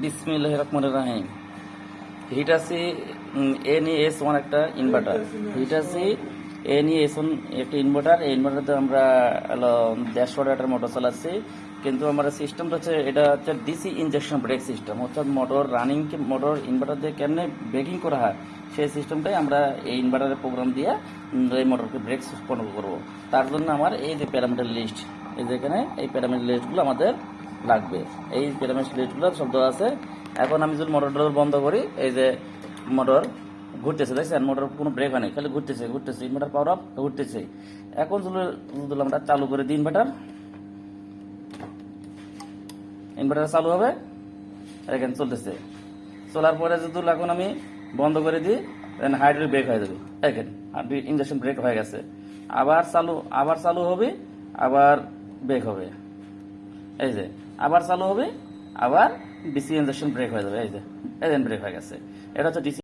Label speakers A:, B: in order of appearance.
A: বিসমিল্লাহির রহমানির রহিম। Hitachi NES1 একটা ইনভার্টার। হিটাসি NES1 একটা ইনভার্টার। এই ইনভার্টারতে আমরা 150 ওয়াটের মোটর চালাচ্ছি, কিন্তু আমার সিস্টেমটা হচ্ছে এটা হচ্ছে ডিসি ইনজেকশন ব্রেক সিস্টেম। অর্থাৎ মোটর রানিং মোটর ইনভার্টার দিয়ে কেমনে ব্রেকিং করা হয় সেই সিস্টেমটাই আমরা এই ইনভার্টারের প্রোগ্রাম দিয়ে এই মোটরকে ব্রেক কন্ট্রোল করবো। তার জন্য আমার এই যে প্যারামিটার লিস্ট, এই যে এখানে এই প্যারামিটার লিস্টগুলো আমাদের লাগবে। এই প্যারামিটার লিস্টগুলো সব দেওয়া আছে। এখন আমি যদি মোটরটা বন্ধ করি, এই যে মোটর ঘুরতেছে, দেখছেন? মোটর কোনো ব্রেক হয় নাই, খালি ঘুরতেছে ঘুরতেছে, ইনভার্টার পাওয়ার অফ ঘুরতেছে। এখন যদি আমরা চালু করে দিই ইনভার্টার চালু হবে, এখানে চলতেছে। চলার পরে যদি এখন আমি বন্ধ করে দিই, হাইড্রোলিক ব্রেক হয়ে যাবে। দেখেন ইঞ্জেকশন ব্রেক হয়ে গেছে। আবার চালু হবে, আবার ব্রেক হবে। এই যে আবার চালু হবে, আবার ডিসি ইনজেকশন ব্রেক হয়ে যাবে। এই যে ব্রেক হয়ে গেছে। এটা হচ্ছে ডিসি